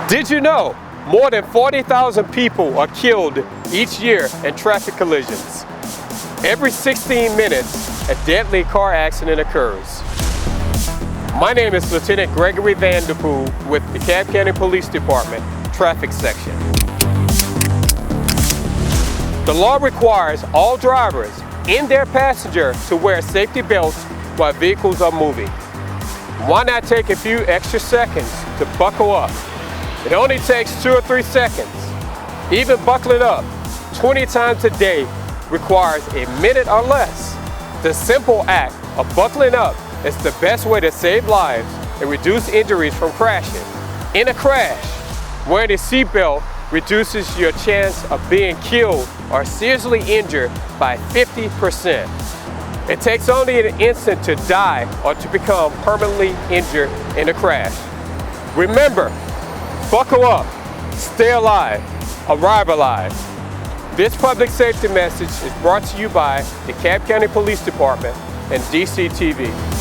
Did you know more than 40,000 people are killed each year in traffic collisions? Every 16 minutes, a deadly car accident occurs. My name is Lieutenant Gregory Vanderpool with DeKalb County Police Department, Traffic Section. The law requires all drivers and their passenger to wear safety belts while vehicles are moving. Why not take a few extra seconds to buckle up? It only takes 2 or 3 seconds. Even buckling up 20 times a day requires a minute or less. The simple act of buckling up is the best way to save lives and reduce injuries from crashing. In a crash, wearing a seatbelt reduces your chance of being killed or seriously injured by 50%. It takes only an instant to die or to become permanently injured in a crash. Remember, buckle up, stay alive, arrive alive. This public safety message is brought to you by DeKalb County Police Department and DCTV.